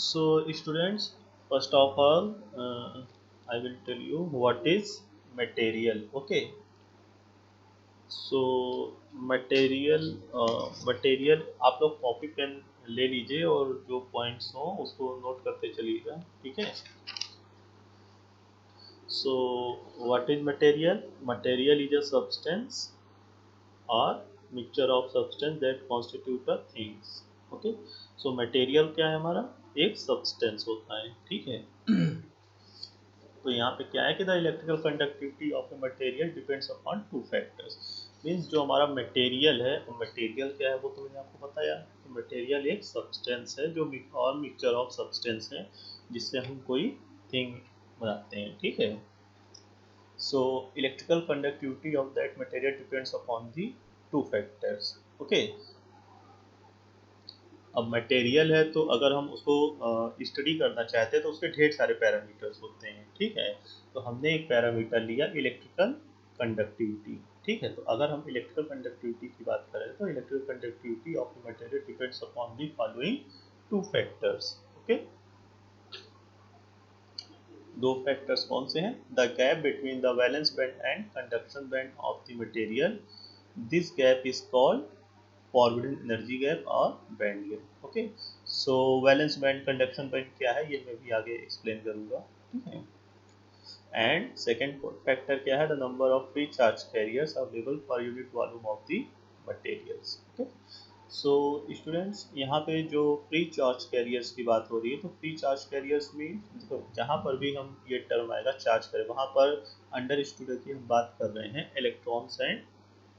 So, students, first of all, I will tell you what is material. Okay. So, material आप लोग copy pen ले लीजिए और जो पॉइंट्स हो उसको नोट करते चलिएगा. ठीक है. So, what is material? Material is a substance or mixture of substance that constitute a things. Okay. So, material क्या है हमारा? एक substance होता है. ठीक है. तो यहाँ पे क्या है कि the electrical conductivity of a material depends upon two factors. Means जो हमारा मटेरियल है वो मटेरियल क्या है वो तो मैंने आपको बताया. तो मटेरियल एक सब्सटेंस है जो और मिक्सचर ऑफ सब्सटेंस है जिससे हम कोई थिंग बनाते हैं. ठीक है. So electrical conductivity of that material depends upon the two factors. Okay. अब मटेरियल है तो अगर हम उसको स्टडी करना चाहते हैं तो उसके ढेर सारे पैरामीटर्स होते हैं. ठीक है. तो हमने एक पैरामीटर लिया इलेक्ट्रिकल कंडक्टिविटी. ठीक है. तो अगर हम इलेक्ट्रिकल कंडक्टिविटी की बात करें तो electrical conductivity of the material depends upon the following two factors. Okay. दो फैक्टर्स कौन से हैं? The gap between the valence band and conduction band of the material. This gap is called forwarding energy gap और band gap. Okay. सो valence band conduction band क्या है ये मैं भी आगे एक्सप्लेन करूंगा. ठीक है. एंड सेकेंड फैक्टर क्या है? The number of free charge carriers available for unit volume of the materials. Okay. So students यहाँ पे जो फ्री चार्ज कैरियर्स की बात हो रही है तो फ्री चार्ज कैरियर्स में देखो जहाँ पर भी हम ये टर्म आएगा चार्ज करें वहाँ पर अंडर स्टूडेंट की हम बात कर रहे हैं इलेक्ट्रॉन्स एंड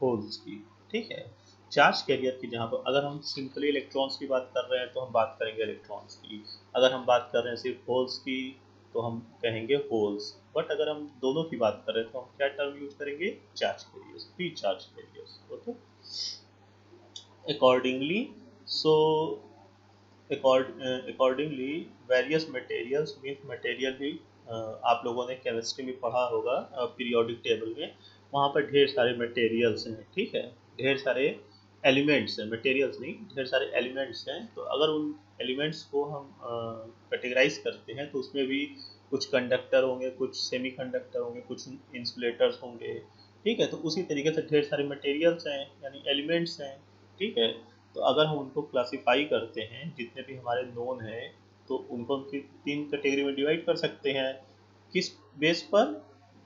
होल्स की. ठीक है. चार्ज कैरियर की जहाँ पर अगर हम सिंपली इलेक्ट्रॉन्स की बात कर रहे हैं तो हम बात करेंगे इलेक्ट्रॉन्स की. अगर हम बात कर रहे हैं सिर्फ होल्स की तो हम कहेंगे होल्स. बट अगर हम दोनों की बात कर रहे हैं तो हम क्या टर्म यूज करेंगे? Charge carriers, free charge carriers. Okay. Accordingly so accordingly various materials means material भी आप लोगों ने केमिस्ट्री में पढ़ा होगा पीरियोडिक टेबल में. वहाँ पर ढेर सारे मटेरियल्स हैं. ठीक है. ढेर सारे एलिमेंट्स हैं. मटेरियल्स नहीं ढेर सारे एलिमेंट्स हैं. तो अगर उन एलिमेंट्स को हम कैटेगराइज करते हैं तो उसमें भी कुछ कंडक्टर होंगे, कुछ सेमी कंडक्टर होंगे, कुछ इंसुलेटर्स होंगे. ठीक है. तो उसी तरीके से ढेर सारे मटेरियल्स हैं यानी एलिमेंट्स हैं. ठीक है. तो अगर हम उनको क्लासिफाई करते हैं जितने भी हमारे नोन हैं तो उनको हम तीन कैटेगरी में डिवाइड कर सकते हैं. किस बेस पर?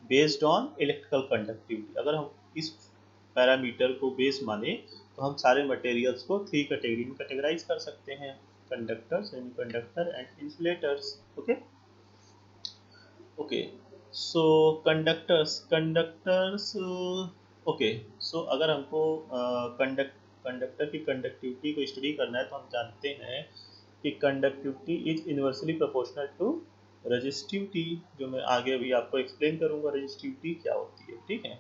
Based on electrical conductivity. अगर हम इस पैरामीटर को बेस माने तो हम सारे मटेरियल्स को थ्री कैटेगरी में कैटेगराइज कर सकते हैं. Conductor, semiconductor and insulators. Okay. Okay. So conductors. Okay. So अगर हमको कंडक्टर की कंडक्टिविटी को स्टडी करना है तो हम जानते हैं कि conductivity is inversely proportional to resistivity. जो मैं आगे अभी आपको एक्सप्लेन करूंगा रेजिस्टिविटी क्या होती है. ठीक है.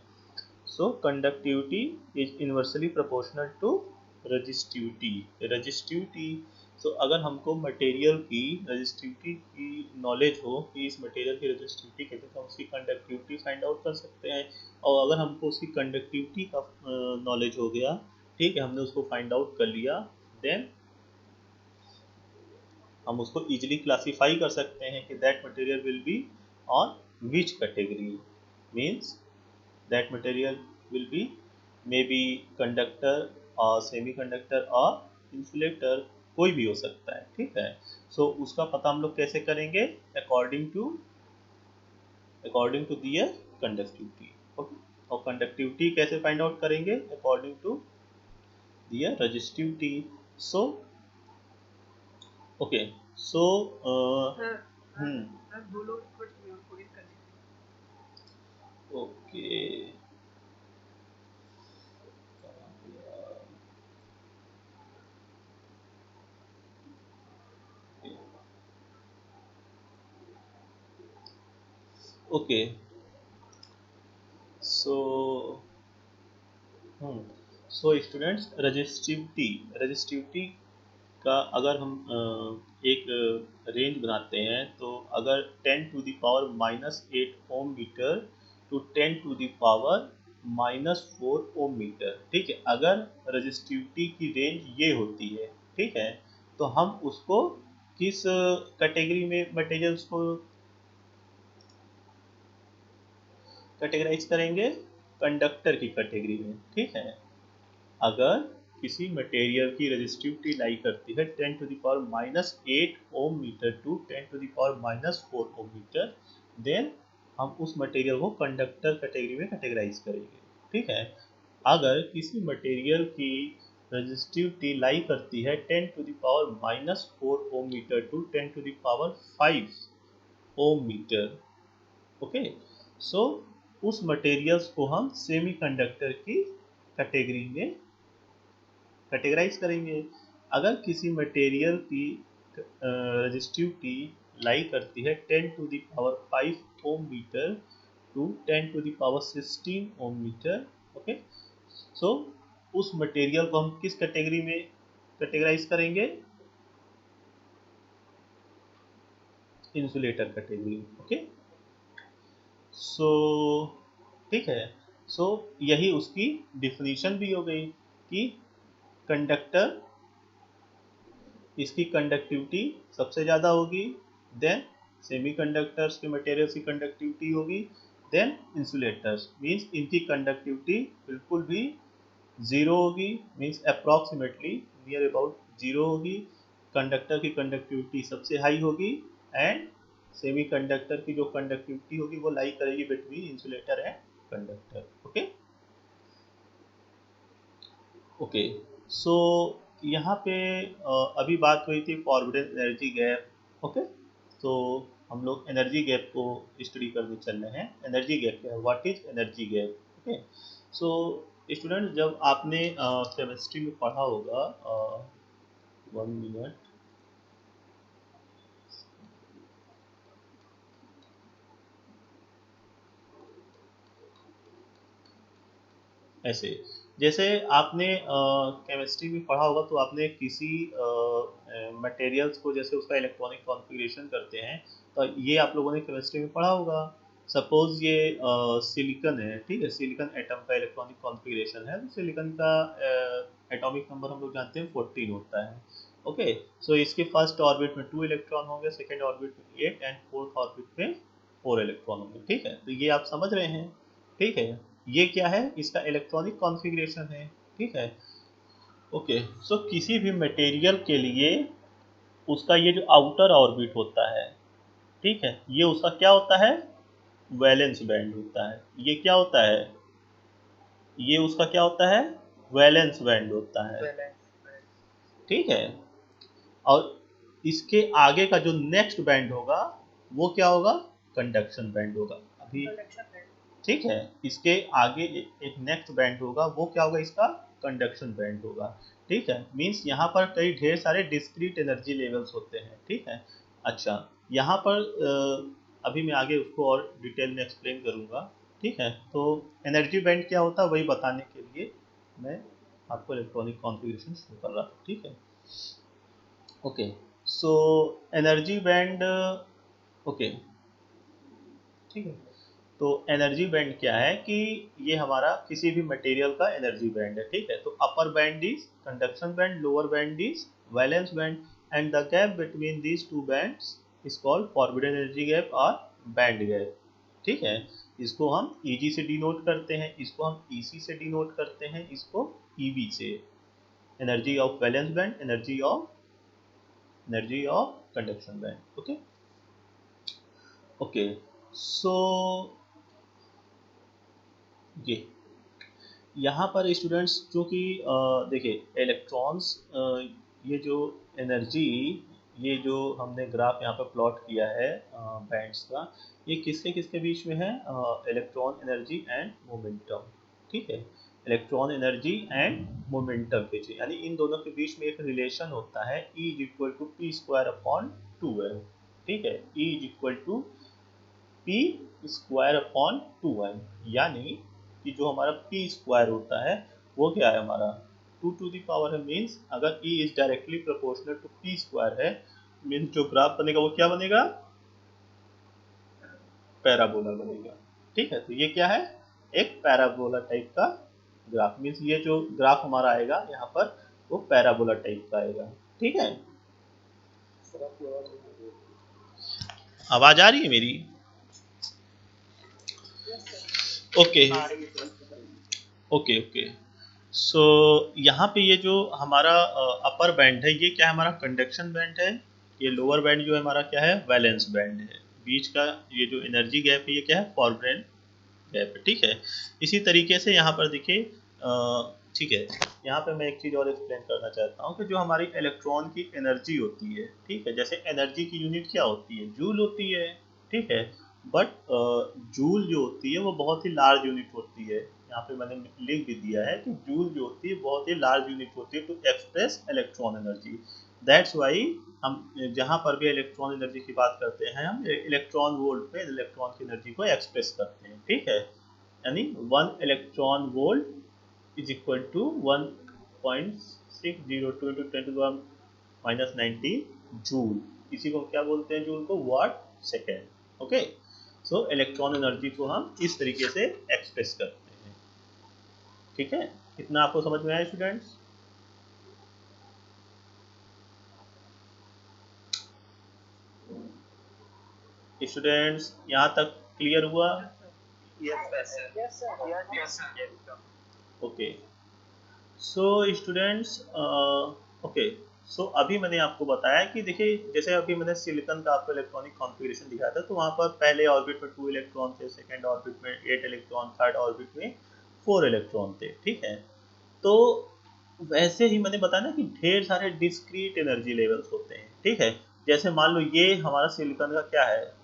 So conductivity is inversely proportional to resistivity. Resistivity. So अगर हमको मटेरियल की रेजिस्टिविटी की नॉलेज हो कि इस मटेरियल की रेजिस्टिविटी कितनी तो हम उसकी कंडक्टिविटी फाइंड आउट कर सकते हैं. और अगर हमको उसकी कंडक्टिविटी का नॉलेज हो गया, ठीक है, हमने उसको फाइंड आउट कर लिया, देन हम उसको इजीली क्लासीफाई कर सकते हैं कि that material will be on which category. Means that material will be may be conductor और सेमीकंडक्टर और इंसुलेटर कोई भी हो सकता है. ठीक है. सो उसका पता हम लोग कैसे करेंगे? According to their conductivity. Okay. और कंडक्टिविटी कैसे फाइंड आउट करेंगे? According to their resistivity. So okay. So okay. Okay. So students resistivity का अगर हम एक रेंज बनाते हैं तो अगर 10 to the power -8 ohm metre to 10 to the power -4 ohm metre. ठीक है. अगर रेजिस्टिविटी की रेंज ये होती है, ठीक है, तो हम उसको किस कैटेगरी में मटेरियल्स को कैटेगराइज करेंगे? कंडक्टर की कैटेगरी में, ठीक है। अगर किसी मटेरियल की रेजिस्टिविटी लाई करती है 10⁻⁻8 ohm metre to 10⁻⁻4 ohm metre, then हम उस मटेरियल को कंडक्टर कैटेगरी में कैटेगराइज करेंगे, ठीक है। अगर किसी मटेरियल की रेजिस्टिविटी लाई करती है 10⁻⁻4 ohm metre to 10⁵ ohm metre, okay, so उस मटेरियल्स को हम सेमीकंडक्टर की कैटेगरी में कैटेगराइज करेंगे। अगर किसी मटेरियल की रेजिस्टिविटी लाई करती है 10⁵ ohm metre to 10⁻16 ohm metre, okay, so उस मटेरियल को हम किस कैटेगरी में कैटेगराइज करेंगे? Insulator category, okay. सो ठीक है, सो यही उसकी डिफिनीशन भी हो गई कि कंडक्टर, इसकी कंडक्टिविटी सबसे ज़्यादा होगी, देन सेमीकंडक्टर्स के मटेरियल्स की कंडक्टिविटी होगी, देन इंसुलेटर्स मीन्स इनकी कंडक्टिविटी बिल्कुल भी जीरो होगी, means approximately near about zero होगी। कंडक्टर की कंडक्टिविटी सबसे हाई होगी एंड सेमीकंडक्टर की जो कंडक्टिविटी होगी वो लाई करेगी between insulator and conductor, okay. Okay, so यहाँ पे अभी बात हुई थी फॉरबिडन एनर्जी गैप, ओके। तो हम लोग एनर्जी गैप को स्टडी करने चल रहे हैं। एनर्जी गैप क्या है? What is energy gap? Okay, so student, जब आपने केमिस्ट्री में पढ़ा होगा, 1 मिनट, ऐसे जैसे आपने केमिस्ट्री में पढ़ा होगा तो आपने किसी मटेरियल्स को जैसे उसका इलेक्ट्रॉनिक कॉन्फ़िगरेशन करते हैं, तो ये आप लोगों ने केमिस्ट्री में पढ़ा होगा। सपोज ये सिलिकॉन है, ठीक है, सिलिकॉन एटम का इलेक्ट्रॉनिक कॉन्फ़िगरेशन है, तो सिलिकॉन का एटॉमिक नंबर हम लोग जानते हैं 14 होता है, ओके। सो इसके फर्स्ट ऑर्बिट में 2 इलेक्ट्रॉन होंगे, सेकेंड ऑर्बिट में 8 एंड फोर्थ ऑर्बिट में 4 इलेक्ट्रॉन होंगे, ठीक है। तो ये आप समझ रहे हैं, ठीक है। ये क्या है? इसका इलेक्ट्रॉनिक कॉन्फ़िगरेशन है, ठीक है। ओके, सो किसी भी मटेरियल के लिए उसका ये जो आउटर ऑर्बिट होता है, ठीक है, ये उसका क्या होता है? वैलेंस बैंड होता है। ये क्या होता है? ये उसका क्या होता है? वैलेंस बैंड होता है, ठीक है। और इसके आगे का जो नेक्स्ट बैंड होगा वो क्या होगा? कंडक्शन बैंड होगा। अभी ठीक है, इसके आगे एक नेक्स्ट बैंड होगा, वो क्या होगा? इसका कंडक्शन बैंड होगा, ठीक है। मींस यहाँ पर कई ढेर सारे डिस्क्रीट एनर्जी लेवल्स होते हैं, ठीक है। अच्छा, यहाँ पर अभी मैं आगे उसको और डिटेल में एक्सप्लेन करूँगा, ठीक है। तो एनर्जी बैंड क्या होता है वही बताने के लिए मैं आपको इलेक्ट्रॉनिक कॉन्फ़िगरेशन शो कर रहा था, ठीक है। Okay, so energy band, okay, ठीक है। तो एनर्जी बैंड क्या है कि ये हमारा किसी भी मटेरियल का एनर्जी बैंड है, ठीक है। तो upper band is conduction band, lower band is valence band, and the gap between these two bands is called forbidden energy gap और बैंड गैप, ठीक है। इसको हम Eg से डिनोट करते हैं, इसको हम Ec से डिनोट करते हैं, इसको Eb से, energy of valence band, energy of conduction band, okay. Okay, so ये यहाँ पर स्टूडेंट्स जो कि देखिए इलेक्ट्रॉन्स, ये जो एनर्जी, ये जो हमने ग्राफ यहाँ पर प्लॉट किया है बैंड्स का, ये किसके किसके बीच में है? इलेक्ट्रॉन एनर्जी एंड मोमेंटम, ठीक है। इलेक्ट्रॉन एनर्जी एंड मोमेंटम के बीच, यानी इन दोनों के बीच में एक रिलेशन होता है, E is equal to P square upon 2m, ठीक है। E is equal to P square upon 2m, यानी कि जो हमारा पी स्क्वायर होता है वो क्या है हमारा? 2 टू दी पावर है, मीन्स अगर E is directly proportional to P square है, मीन्स जो ग्राफ बनेगा वो क्या बनेगा? पैराबोला बनेगा, ठीक है। तो ये क्या है? एक पैराबोला टाइप का ग्राफ, मीन्स ये जो ग्राफ हमारा आएगा यहाँ पर वो पैराबोला टाइप का आएगा, ठीक है। आवाज आ रही है मेरी? Okay okay okay. सो यहाँ पे ये जो हमारा अपर बैंड है, ये क्या है? हमारा कंडक्शन बैंड है। ये लोअर बैंड जो है हमारा क्या है? वैलेंस बैंड है। बीच का ये जो एनर्जी गैप है, ये क्या है? फॉरवर्ड गैप है। ठीक है। इसी तरीके से यहाँ पर देखिए, ठीक है, यहाँ पे मैं एक चीज़ और एक्सप्लेन करना चाहता हूँ कि जो हमारी इलेक्ट्रॉन की एनर्जी होती है, ठीक है, जैसे एनर्जी की यूनिट क्या होती है? जूल होती है। ठीक है। बट जूल जो होती है वो बहुत ही लार्ज यूनिट होती है। यहाँ पे मैंने लिख भी दिया है कि जूल जो होती है बहुत ही लार्ज यूनिट होती है to express electron energy. That's why हम जहाँ पर भी इलेक्ट्रॉन एनर्जी की बात करते हैं, हम इलेक्ट्रॉन वोल्ट पे इलेक्ट्रॉन की एनर्जी को एक्सप्रेस करते हैं। ठीक है। यानी 1 electron volt is equal to 1.602 into 10⁻⁹ joule. इसी को क्या बोलते हैं? जूल को watt second. Okay. So electron energy को हम इस तरीके से एक्सप्रेस करते हैं। ठीक है। इतना आपको समझ में आया स्टूडेंट्स? स्टूडेंट्स यहाँ तक क्लियर हुआ? ओके। सो स्टूडेंट्स, ओके, सो अभी मैंने आपको बताया कि देखिए, जैसे अभी मैंने सिलिकॉन का आपको इलेक्ट्रॉनिक कॉन्फ़िगरेशन दिखाया था, तो वहाँ पर पहले ऑर्बिट में 2 इलेक्ट्रॉन थे, सेकंड ऑर्बिट में 8 इलेक्ट्रॉन, थर्ड ऑर्बिट में 4 इलेक्ट्रॉन थे। ठीक है। तो वैसे ही मैंने बताया ना कि ढेर सारे डिस्क्रीट एनर्जी लेवल्स होते हैं। ठीक है। जैसे मान लो ये हमारा सिलिकॉन का क्या है,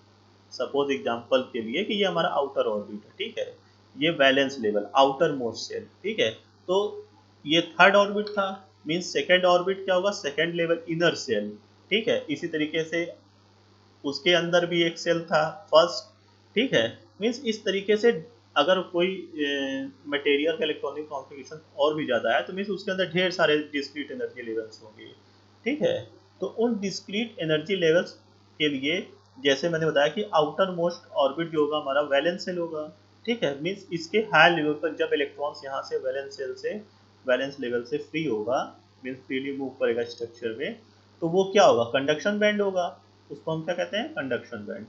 सपोज एग्जांपल के लिए कि ये हमारा आउटर ऑर्बिट है। ठीक है। ये valence level, outer most shell. ठीक है। तो ये थर्ड ऑर्बिट था, मीन्स सेकेंड ऑर्बिट क्या होगा? Second level, inner shell. ठीक है। इसी तरीके से उसके अंदर भी एक सेल था, फर्स्ट। ठीक है। मीन्स इस तरीके से अगर कोई मटेरियल का इलेक्ट्रॉनिक कॉन्फ़िगरेशन और भी ज़्यादा है, तो मीन्स उसके अंदर ढेर सारे डिस्क्रीट एनर्जी लेवल्स होंगे। ठीक है। तो उन डिस्क्रीट एनर्जी लेवल्स के लिए, जैसे मैंने बताया कि आउटर मोस्ट ऑर्बिट जो होगा हमारा वैलेंस सेल होगा। ठीक है। मीन्स इसके हाई लेवल पर जब इलेक्ट्रॉन्स यहाँ से वैलेंस सेल से, वैलेंस लेवल से फ्री होगा, मीन्स फ्रीली मूव करेगा स्ट्रक्चर में, तो वो क्या होगा? कंडक्शन बैंड होगा। उसको हम क्या कहते हैं? Conduction band.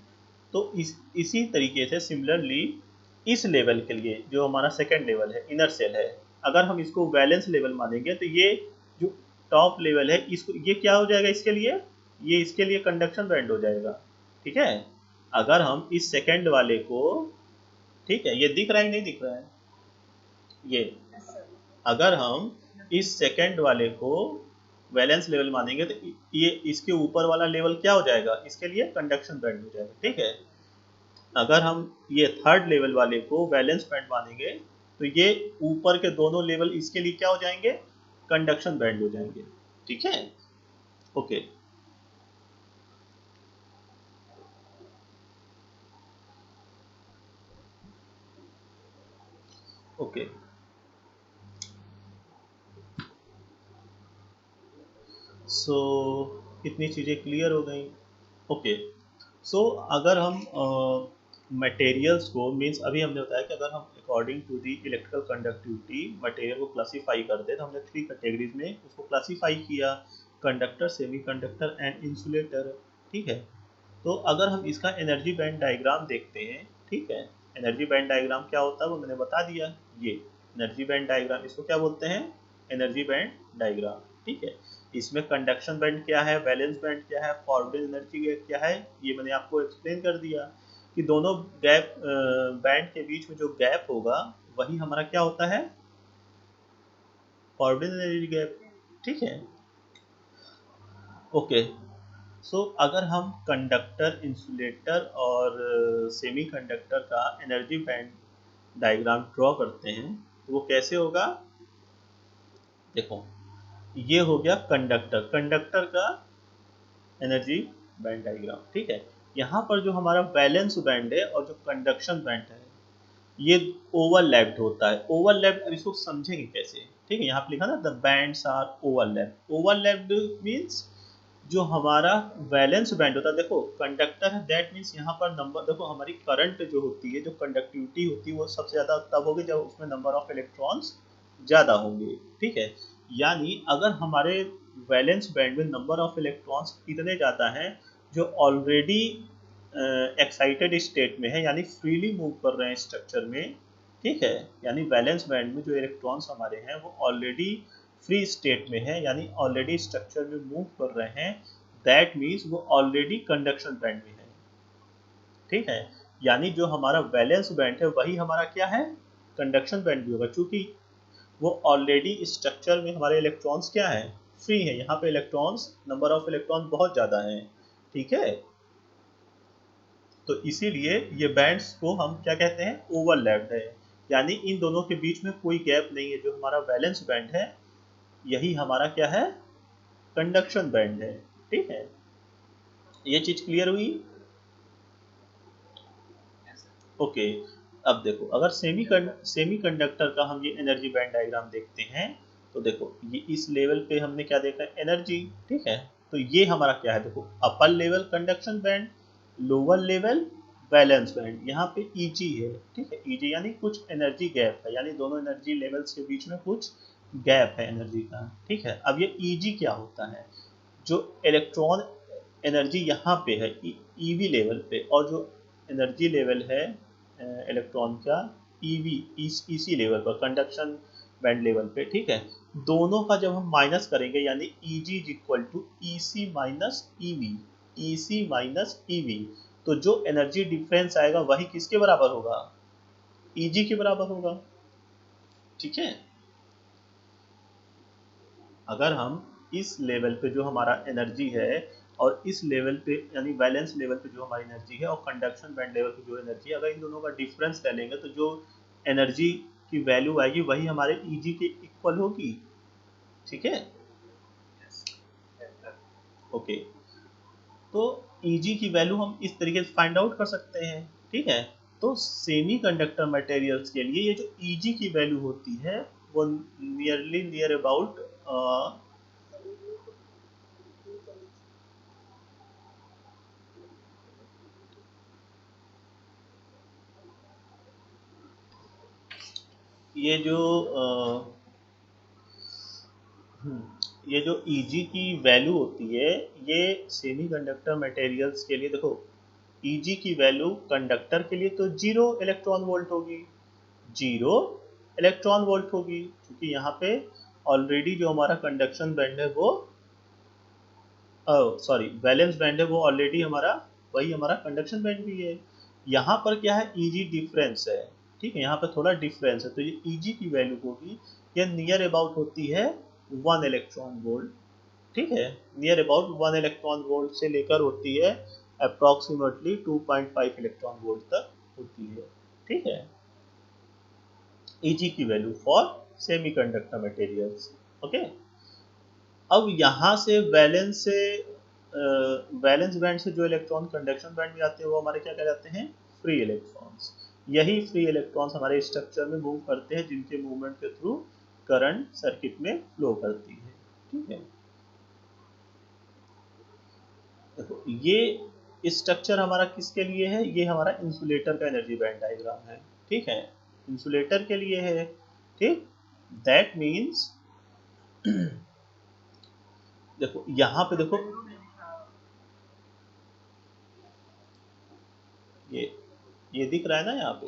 तो इसी तरीके से सिमिलरली इस लेवल के लिए जो हमारा सेकेंड लेवल है, इनर सेल है, अगर हम इसको वैलेंस लेवल मानेंगे, तो ये जो टॉप लेवल है, इसको ये क्या हो जाएगा? इसके लिए ये इसके लिए कंडक्शन बैंड हो जाएगा। ठीक है। अगर हम इस सेकेंड वाले को, ठीक है, ये दिख रहा है नहीं दिख रहा है? ये अगर हम इस सेकेंड वाले को वैलेंस लेवल मानेंगे, तो ये इसके ऊपर वाला लेवल क्या हो जाएगा? इसके लिए कंडक्शन बैंड हो जाएगा। ठीक है। अगर हम ये थर्ड लेवल वाले को वैलेंस बैंड मानेंगे, तो ये ऊपर के दोनों लेवल इसके लिए क्या हो जाएंगे? कंडक्शन बैंड हो जाएंगे। ठीक है। Okay okay. सो इतनी चीज़ें क्लियर हो गई। ओके। सो अगर हम मटेरियल्स को, मीन्स अभी हमने बताया कि अगर हम according to the electrical conductivity material को क्लासीफाई करते हैं, तो हमने 3 कैटेगरीज में उसको क्लासीफाई किया: कंडक्टर, सेमीकंडक्टर एंड इंसुलेटर। ठीक है। तो अगर हम इसका एनर्जी बैंड डायग्राम देखते हैं, ठीक है, एनर्जी बैंड डायग्राम क्या होता है वो मैंने बता दिया। ये एनर्जी बैंड डायग्राम, इसको क्या बोलते हैं? Energy band diagram. ठीक है। इसमें कंडक्शन बैंड क्या है, वैलेंस बैंड क्या है, फॉरवर्ड एनर्जी गैप क्या है, ये मैंने आपको एक्सप्लेन कर दिया कि दोनों गैप, बैंड के बीच में जो गैप होगा वही हमारा क्या होता है? Forward energy gap. ठीक है। ओके। सो अगर हम कंडक्टर, इंसुलेटर और सेमी कंडक्टर का एनर्जी बैंड डायग्राम ड्रॉ करते हैं, तो वो कैसे होगा? देखो, ये हो गया कंडक्टर, कंडक्टर का एनर्जी बैंड डायग्राम। ठीक है। यहाँ पर जो हमारा वैलेंस बैंड है और जो कंडक्शन बैंड है, ये ओवरलैप्ड होता है। ओवरलैप्ड, अब इसको समझेंगे कैसे? ठीक है। यहाँ पे लिखा ना, the bands are overlapped. Overlapped means जो हमारा वैलेंस बैंड होता है, देखो कंडक्टर है, दैट मीन्स यहाँ पर नंबर, देखो हमारी करंट जो होती है, जो कंडक्टिविटी होती है, वो सबसे ज़्यादा तब होगी जब उसमें नंबर ऑफ इलेक्ट्रॉन्स ज़्यादा होंगे। ठीक है। यानी अगर हमारे वैलेंस बैंड में नंबर ऑफ इलेक्ट्रॉन्स इतने ज़्यादा हैं जो ऑलरेडी एक्साइटेड स्टेट में है, यानी फ्रीली मूव कर रहे हैं स्ट्रक्चर में, ठीक है। यानी वैलेंस बैंड में जो इलेक्ट्रॉन्स हमारे हैं वो ऑलरेडी फ्री स्टेट में है, यानी ऑलरेडी स्ट्रक्चर में मूव कर रहे हैं। दैट मीन्स वो ऑलरेडी कंडक्शन बैंड में है, ठीक है। यानी जो हमारा वैलेंस बैंड है वही हमारा क्या है, कंडक्शन बैंड भी होगा, क्योंकि वो ऑलरेडी स्ट्रक्चर में हमारे इलेक्ट्रॉन्स क्या है, फ्री है। यहाँ पे इलेक्ट्रॉन्स, नंबर ऑफ इलेक्ट्रॉन बहुत ज़्यादा है, ठीक है। तो इसीलिए ये बैंड्स को हम क्या कहते हैं, ओवरलैप्ड है, यानी इन दोनों के बीच में कोई गैप नहीं है। जो हमारा वैलेंस बैंड है यही हमारा क्या है, कंडक्शन बैंड है, ठीक है। ये चीज क्लियर हुई? ओके। अब देखो, अगर सेमी कंडक्टर का हम ये एनर्जी बैंड डायग्राम देखते हैं तो देखो ये इस लेवल पे हमने क्या देखा है, एनर्जी, ठीक है। तो ये हमारा क्या है, देखो upper level conduction band, lower level valence band, यहाँ पे ईजी है, ठीक है। ईजी यानी कुछ एनर्जी गैप है, यानी दोनों एनर्जी लेवल्स के बीच में कुछ गैप है एनर्जी का, ठीक है। अब ये ईजी क्या होता है, जो इलेक्ट्रॉन एनर्जी यहाँ पे है ईवी लेवल पे, और जो एनर्जी लेवल है इलेक्ट्रॉन का ईवी ईसी लेवल पर, कंडक्शन बैंड लेवल पे, ठीक है। दोनों का जब हम माइनस करेंगे, यानी Eg is equal to E C minus E V, E C minus E V, तो जो एनर्जी डिफरेंस आएगा वही किसके बराबर होगा, Eg के बराबर होगा, ठीक है। अगर हम इस लेवल पे जो हमारा एनर्जी है और इस लेवल पे यानी बैलेंस लेवल पे जो हमारी एनर्जी है और कंडक्शन बैंड लेवल पे जो एनर्जी है, अगर इन दोनों का डिफरेंस ले लेंगे तो जो एनर्जी की वैल्यू आएगी वही हमारे Eg के इक्वल होगी, ठीक है। ओके, तो Eg की वैल्यू हम इस तरीके से फाइंड आउट कर सकते हैं, ठीक है। तो सेमी कंडक्टर मटेरियल्स के लिए ये जो Eg की वैल्यू होती है वो नियर अबाउट ये जो ये जो Eg की वैल्यू होती है, ये सेमी कंडक्टर मटेरियल्स के लिए, देखो Eg की वैल्यू कंडक्टर के लिए तो 0 इलेक्ट्रॉन वोल्ट होगी, 0 इलेक्ट्रॉन वोल्ट होगी, क्योंकि यहाँ पे ऑलरेडी जो हमारा कंडक्शन बैंड है वो सॉरी वैलेंस बैंड है वो ऑलरेडी हमारा वही हमारा कंडक्शन बैंड भी है। यहाँ पर क्या है, Eg डिफरेंस है, ठीक है। यहाँ पर थोड़ा डिफरेंस है, तो ये Eg की वैल्यू होगी, ये नियर अबाउट होती है 1 इलेक्ट्रॉन वोल्ट, ठीक है। नियर अबाउट 1 इलेक्ट्रॉन वोल्ट से लेकर होती है अप्रॉक्सीमेटली 2.5 इलेक्ट्रॉन वोल्ट तक होती है, ठीक है। Eg की value for semiconductor materials, okay. अब यहाँ से वैलेंस बैंड से जो इलेक्ट्रॉन कंडक्शन बैंड में आते हैं वो हमारे क्या कहलाते हैं, फ्री इलेक्ट्रॉन्स। यही फ्री इलेक्ट्रॉन्स हमारे स्ट्रक्चर में मूव करते हैं, जिनके मूवमेंट के थ्रू करंट सर्किट में फ्लो करती है, ठीक है। देखो ये स्ट्रक्चर हमारा किसके लिए है, ये हमारा इंसुलेटर का एनर्जी बैंड डायग्राम है, ठीक है। इंसुलेटर के लिए है, ठीक। दैट मीन्स देखो यहाँ पे देखो ये ये दिख रहा है ना यहाँ पे,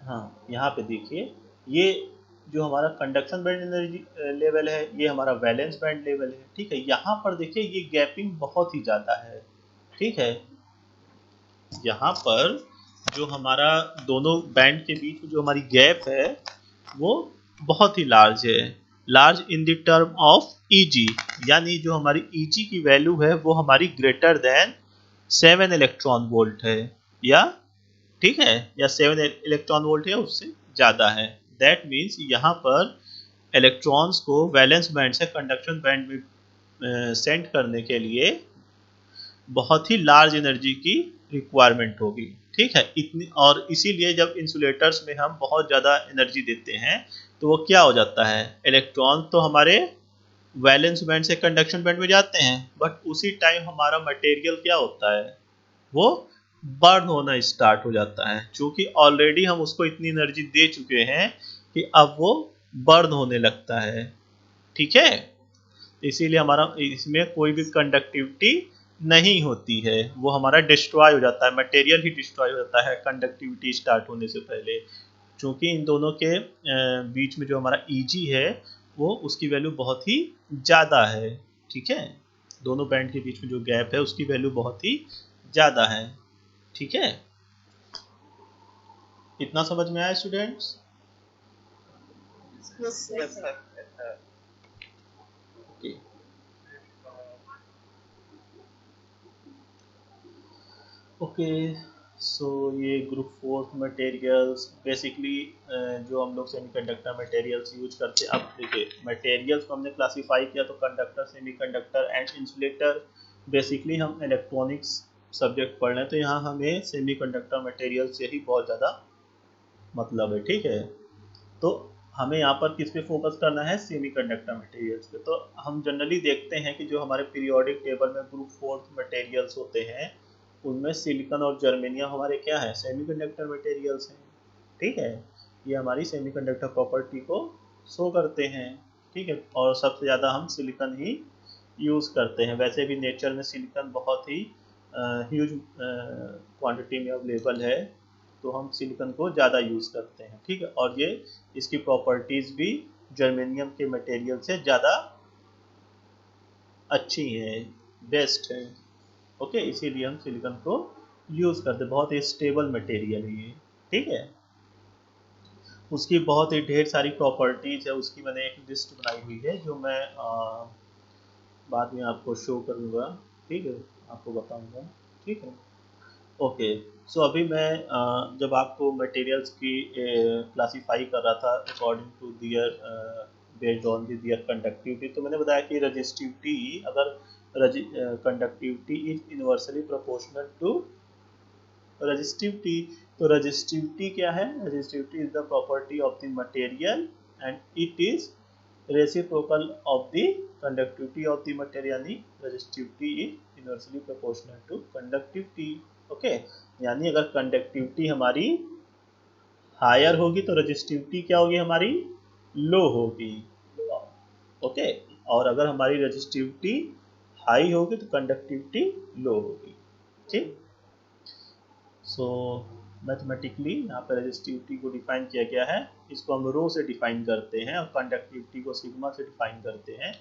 हाँ यहाँ पे देखिए, ये जो हमारा कंडक्शन बैंड एनर्जी लेवल है ये हमारा वैलेंस बैंड लेवल है, ठीक है। यहाँ पर देखिए ये गैपिंग बहुत ही ज़्यादा है, ठीक है। यहाँ पर जो हमारा दोनों बैंड के बीच में जो हमारी गैप है वो बहुत ही लार्ज है, large in the term of Eg, यानी जो हमारी Eg की वैल्यू है वो हमारी ग्रेटर देन 7 इलेक्ट्रॉन वोल्ट है, या ठीक है, या 7 इलेक्ट्रॉन वोल्ट है उससे ज़्यादा है। दैट मीन्स यहाँ पर इलेक्ट्रॉन्स को वैलेंस बैंड से कंडक्शन बैंड में सेंड करने के लिए बहुत ही लार्ज एनर्जी की रिक्वायरमेंट होगी, ठीक है। इतनी, और इसीलिए जब इंसुलेटर्स में हम बहुत ज़्यादा एनर्जी देते हैं तो वो क्या हो जाता है, इलेक्ट्रॉन तो हमारे वैलेंस बैंड से कंडक्शन बैंड में जाते हैं, बट उसी टाइम हमारा मटेरियल क्या होता है, वो बर्न होना स्टार्ट हो जाता है, क्योंकि ऑलरेडी हम उसको इतनी एनर्जी दे चुके हैं कि अब वो बर्न होने लगता है, ठीक है। इसीलिए हमारा इसमें कोई भी कंडक्टिविटी नहीं होती है, वो हमारा डिस्ट्रॉय हो जाता है, मटेरियल ही डिस्ट्रॉय हो जाता है कंडक्टिविटी स्टार्ट होने से पहले। क्योंकि इन दोनों के बीच में जो हमारा Eg है वो उसकी वैल्यू बहुत ही ज़्यादा है, ठीक है। दोनों बैंड के बीच में जो गैप है उसकी वैल्यू बहुत ही ज़्यादा है, ठीक है। इतना समझ में आया स्टूडेंट्स? ओके। ओके, सो ये ग्रुप 4 मटेरियल्स बेसिकली जो हम लोग सेमीकंडक्टर मटेरियल्स यूज करते हैं। अब देखिए मटेरियल्स को हमने क्लासिफाई किया, तो conductor, semiconductor and insulator. Basically हम इलेक्ट्रॉनिक्स सब्जेक्ट पढ़ रहे हैं, तो यहाँ हमें सेमीकंडक्टर मटेरियल से ही बहुत ज़्यादा मतलब है, ठीक है। तो हमें यहाँ पर किस पे फोकस करना है, सेमीकंडक्टर मटेरियल्स पे। तो हम जनरली देखते हैं कि जो हमारे पीरियोडिक टेबल में ग्रुप 4 मटेरियल्स होते हैं उनमें सिलिकॉन और जर्मेनियम हमारे क्या है, सेमीकंडक्टर मटेरियल्स हैं, ठीक है। ये हमारी सेमीकंडक्टर प्रॉपर्टी को शो करते हैं, ठीक है। और सबसे ज़्यादा हम सिलिकॉन ही यूज़ करते हैं। वैसे भी नेचर में सिलिकॉन बहुत ही ह्यूज क्वांटिटी में अवेलेबल है, तो हम सिलिकॉन को ज़्यादा यूज़ करते हैं, ठीक है। और ये इसकी प्रॉपर्टीज़ भी जर्मेनियम के मटेरियल से ज़्यादा अच्छी हैं, बेस्ट है, ओके। इसीलिए हम सिलिकॉन को यूज़ करते हैं, बहुत ही स्टेबल मटेरियल है ये, ठीक है। उसकी बहुत ही ढेर सारी प्रॉपर्टीज़ है, उसकी मैंने एक लिस्ट बनाई हुई है जो मैं बाद में आपको शो करूँगा, ठीक है, आपको बताऊँगा, ठीक है। ओके, सो अभी मैं जब आपको मटेरियल्स की क्लासीफाई कर रहा था according to their based on the their conductivity, तो मैंने बताया कि रजिस्टिविटी, अगर conductivity is inversely proportional to resistivity. तो रजिस्टिविटी क्या है, resistivity is the property of the material and it is reciprocal of the conductivity of the material, यानी resistivity is inversely proportional to conductivity, okay. यानी अगर conductivity हमारी higher होगी तो resistivity क्या होगी, हमारी लो होगी, ओके। और अगर हमारी रजिस्टिविटी हाई होगी तो कंडक्टिविटी लो होगी, ठीक। सो मैथमेटिकली यहाँ पर रेजिस्टिविटी को डिफाइन किया गया है, इसको हम रो से डिफाइन करते हैं और कंडक्टिविटी को सिग्मा से डिफाइन करते हैं।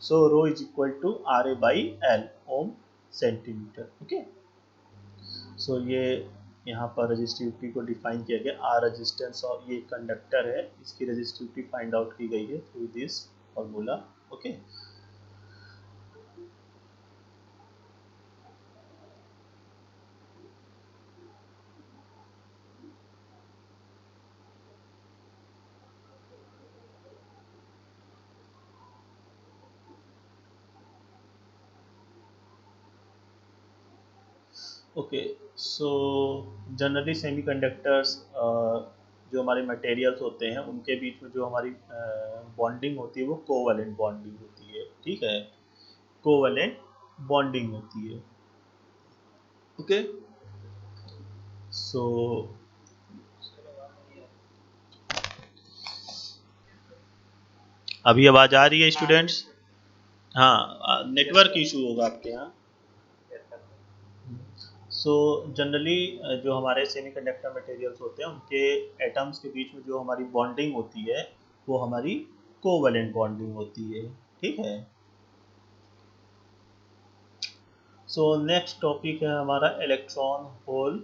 So rho is equal to R A by L ohm centimetre, okay. So ये यहाँ पर रेजिस्टिविटी को डिफाइन किया गया, आर रेजिस्टेंस और ये कंडक्टर है, इसकी रेजिस्टिविटी फाइंड आउट की गई है through this formula, okay. Okay, so generally semiconductors जो हमारे मटेरियल्स होते हैं उनके बीच में जो हमारी बॉन्डिंग होती है वो कोवैलेंट बॉन्डिंग होती है, ठीक है। कोवैलेंट बॉन्डिंग होती है, ओके। सो अभी आवाज आ रही है स्टूडेंट्स? हाँ, नेटवर्क इशू होगा आपके यहाँ। सो जनरली जो हमारे सेमीकंडक्टर मटेरियल्स होते हैं उनके एटम्स के बीच में जो हमारी बॉन्डिंग होती है वो हमारी कोवैलेंट बॉन्डिंग होती है, ठीक है। सो नेक्स्ट टॉपिक है हमारा इलेक्ट्रॉन होल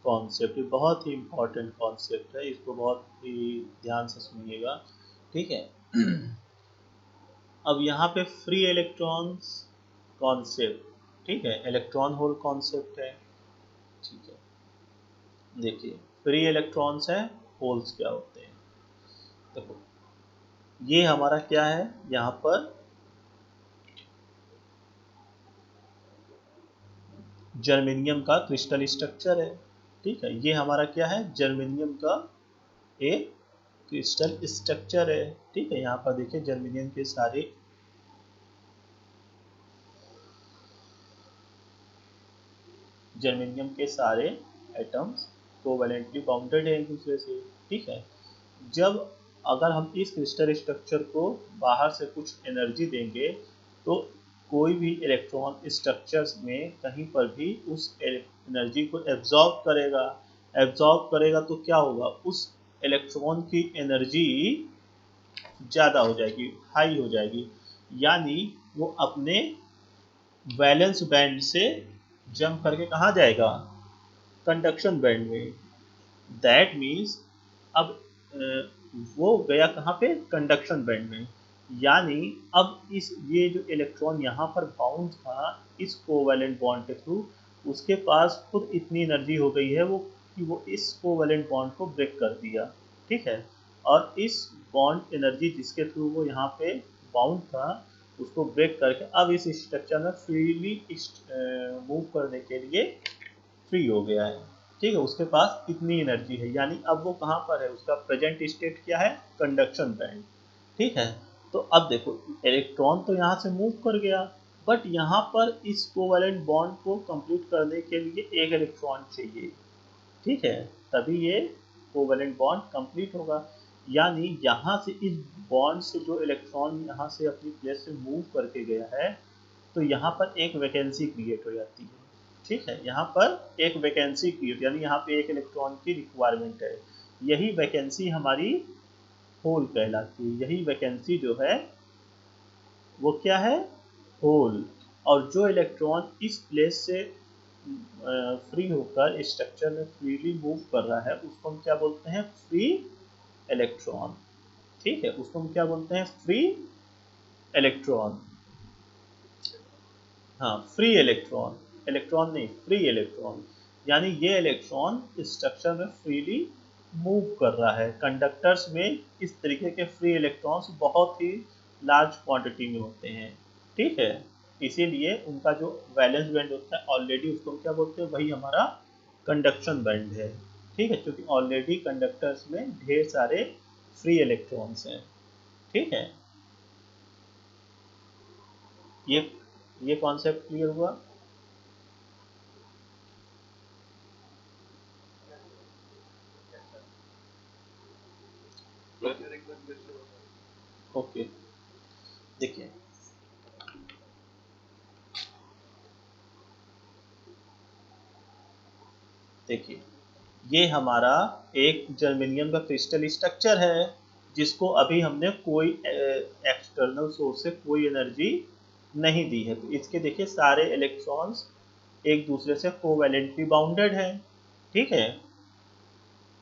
कॉन्सेप्ट। ये बहुत ही इम्पोर्टेंट कॉन्सेप्ट है, इसको बहुत ही ध्यान से सुनिएगा, ठीक है। अब यहाँ पे फ्री इलेक्ट्रॉन्स कॉन्सेप्ट, ठीक है, इलेक्ट्रॉन होल कॉन्सेप्ट है, ठीक है। देखिए फ्री इलेक्ट्रॉन्स है, होल्स क्या होते हैं। देखो ये हमारा क्या है, यहाँ पर जर्मेनियम का क्रिस्टल स्ट्रक्चर है, ठीक है। ये हमारा क्या है, जर्मेनियम का एक क्रिस्टल स्ट्रक्चर है, ठीक है। यहाँ पर देखिए जर्मेनियम के सारे एटम्स कोवैलेंटली बाउंडेड है एक दूसरे से, ठीक है। जब अगर हम इस क्रिस्टल स्ट्रक्चर को बाहर से कुछ एनर्जी देंगे तो कोई भी इलेक्ट्रॉन स्ट्रक्चर्स में कहीं पर भी उस एनर्जी को एब्जॉर्ब करेगा तो क्या होगा, उस इलेक्ट्रॉन की एनर्जी ज़्यादा हो जाएगी, हाई हो जाएगी, यानी वो अपने वैलेंस बैंड से जंप करके कहाँ जाएगा, कंडक्शन बैंड में। दैट मीन्स अब वो गया कहाँ पे, कंडक्शन बैंड में। यानी अब इस ये जो इलेक्ट्रॉन यहाँ पर बाउंड था इस कोवैलेंट बॉन्ड के थ्रू, उसके पास खुद इतनी एनर्जी हो गई है वो कि वो इस कोवैलेंट बॉन्ड को ब्रेक कर दिया। ठीक है, और इस बॉन्ड एनर्जी जिसके थ्रू वो यहाँ पे बाउंड था उसको ब्रेक करके अब इस स्ट्रक्चर में फ्रीली मूव करने के लिए फ्री हो गया है। ठीक है, उसके पास इतनी एनर्जी है, यानी अब वो कहाँ पर है, उसका प्रेजेंट स्टेट क्या है, कंडक्शन बैंड। ठीक है, तो अब देखो इलेक्ट्रॉन तो यहाँ से मूव कर गया, बट यहाँ पर इस कोवैलेंट बॉन्ड को कंप्लीट करने के लिए एक इलेक्ट्रॉन चाहिए। ठीक है, तभी ये कोवैलेंट बॉन्ड कंप्लीट होगा। यानी यहाँ से इस बॉन्ड से जो इलेक्ट्रॉन यहाँ से अपनी प्लेस से मूव करके गया है तो यहाँ पर एक वैकेंसी क्रिएट हो जाती है। ठीक है, यहाँ पर एक वैकेंसी क्रिएट, यानी यहाँ पे एक इलेक्ट्रॉन की रिक्वायरमेंट है। यही वैकेंसी हमारी होल कहलाती है। यही वैकेंसी जो है वो क्या है, होल। और जो इलेक्ट्रॉन इस प्लेस से फ्री होकर स्ट्रक्चर में फ्रीली मूव कर रहा है उसको हम क्या बोलते हैं, फ्री इलेक्ट्रॉन। ठीक है, उसको हम क्या बोलते हैं, फ्री इलेक्ट्रॉन। हाँ, फ्री इलेक्ट्रॉन, इलेक्ट्रॉन नहीं, फ्री इलेक्ट्रॉन। यानी ये इलेक्ट्रॉन स्ट्रक्चर में फ्रीली मूव कर रहा है। कंडक्टर्स में इस तरीके के फ्री इलेक्ट्रॉन्स बहुत ही लार्ज क्वांटिटी में होते हैं। ठीक है, इसीलिए उनका जो वैलेंस बैंड होता है ऑलरेडी उसको हम क्या बोलते हैं, वही हमारा कंडक्शन बैंड है। ठीक है, क्योंकि ऑलरेडी कंडक्टर्स में ढेर सारे फ्री इलेक्ट्रॉन्स हैं। ठीक है, ये ये कॉन्सेप्ट क्लियर हुआ। ओके, देखिए देखिए ये हमारा एक जर्मेनियम का क्रिस्टल स्ट्रक्चर है जिसको अभी हमने कोई एक्सटर्नल सोर्स से कोई एनर्जी नहीं दी है। तो इसके देखिए सारे इलेक्ट्रॉन्स एक दूसरे से कोवैलेंटली बाउंडेड है। ठीक है,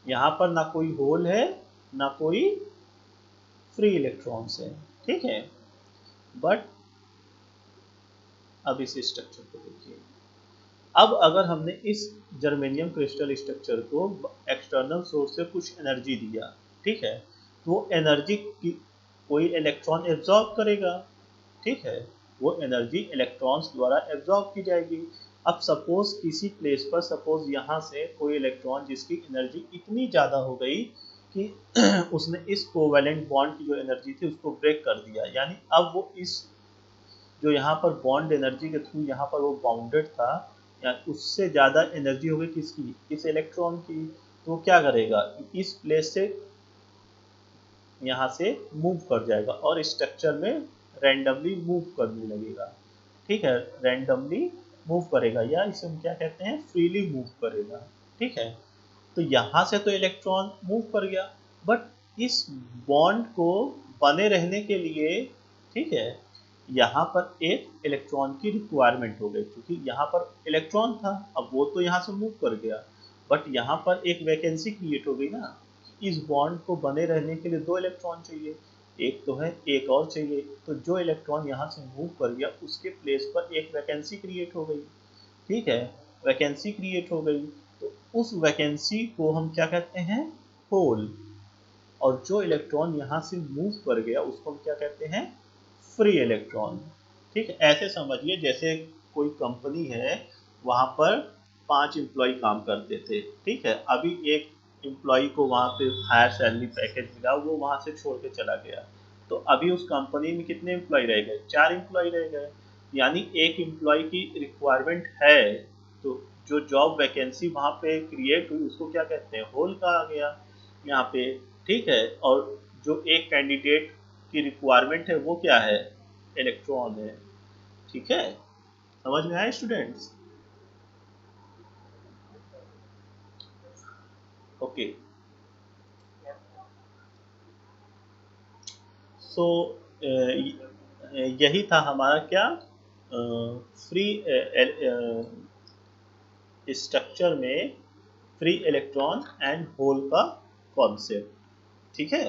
यहाँ पर ना कोई होल है ना कोई फ्री इलेक्ट्रॉन्स है। ठीक है, बट अब इस स्ट्रक्चर को देखिए, अब अगर हमने इस जर्मेनियम क्रिस्टल स्ट्रक्चर को एक्सटर्नल सोर्स से कुछ एनर्जी दिया, ठीक है, तो वो एनर्जी की कोई इलेक्ट्रॉन एब्जॉर्ब करेगा। ठीक है, वो एनर्जी इलेक्ट्रॉन्स द्वारा एब्जॉर्ब की जाएगी। अब सपोज किसी प्लेस पर, सपोज यहाँ से कोई इलेक्ट्रॉन जिसकी एनर्जी इतनी ज़्यादा हो गई कि उसने इस कोवैलेंट बॉन्ड की जो एनर्जी थी उसको ब्रेक कर दिया, यानी अब वो इस जो यहाँ पर बॉन्ड एनर्जी के थ्रू यहाँ पर वो बाउंडेड था, या उससे ज़्यादा एनर्जी हो गई किसकी, इस इलेक्ट्रॉन की। तो क्या करेगा, इस प्लेस से यहाँ से मूव कर जाएगा और स्ट्रक्चर में रैंडमली मूव करने लगेगा। ठीक है, रैंडमली मूव करेगा या इसे हम क्या कहते हैं, फ्रीली मूव करेगा। ठीक है, तो यहाँ से तो इलेक्ट्रॉन मूव कर गया, बट इस बॉन्ड को बने रहने के लिए, ठीक है, यहाँ पर एक इलेक्ट्रॉन की रिक्वायरमेंट हो गई, क्योंकि यहाँ पर इलेक्ट्रॉन था, अब वो तो यहाँ से मूव कर गया, बट यहाँ पर एक वैकेंसी क्रिएट हो गई ना। इस बॉन्ड को बने रहने के लिए दो इलेक्ट्रॉन चाहिए, एक तो है, एक और चाहिए। तो जो इलेक्ट्रॉन यहाँ से मूव कर गया उसके प्लेस पर एक वैकेंसी क्रिएट हो गई। ठीक है, वैकेंसी क्रिएट हो गई, तो उस वैकेंसी को हम क्या कहते हैं, होल। और जो इलेक्ट्रॉन यहाँ से मूव कर गया उसको हम क्या कहते हैं, फ्री इलेक्ट्रॉन। ठीक है, ऐसे समझिए जैसे कोई कंपनी है, वहाँ पर 5 एम्प्लॉय काम करते थे। ठीक है, अभी एक एम्प्लॉय को वहाँ पे हायर सैलरी पैकेज मिला, वो वहाँ से छोड़ के चला गया, तो अभी उस कंपनी में कितने एम्प्लॉय रह गए, 4 एम्प्लॉय रह गए। यानी एक एम्प्लॉय की रिक्वायरमेंट है, तो जो जॉब वैकेंसी वहाँ पे क्रिएट हुई उसको क्या कहते हैं, होल कहा गया यहाँ पे। ठीक है, और जो एक कैंडिडेट की रिक्वायरमेंट है वो क्या है, इलेक्ट्रॉन है। ठीक है, समझ में आया स्टूडेंट्स? ओके, सो यही था हमारा क्या, फ्री स्ट्रक्चर में फ्री इलेक्ट्रॉन एंड होल का कॉन्सेप्ट। ठीक है,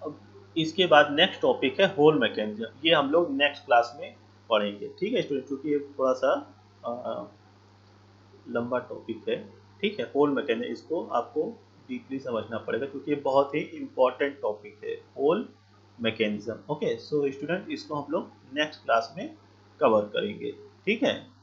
अब इसके बाद नेक्स्ट टॉपिक है होल मैकेनिज्म। ये हम लोग नेक्स्ट क्लास में पढ़ेंगे। ठीक है स्टूडेंट, क्योंकि ये थोड़ा सा अ, लंबा टॉपिक है। ठीक है, होल मैकेनिज्म इसको आपको डीपली समझना पड़ेगा, क्योंकि ये बहुत ही इम्पोर्टेंट टॉपिक है, hole mechanism. Okay, so student इसको हम लोग नेक्स्ट क्लास में कवर करेंगे। ठीक है।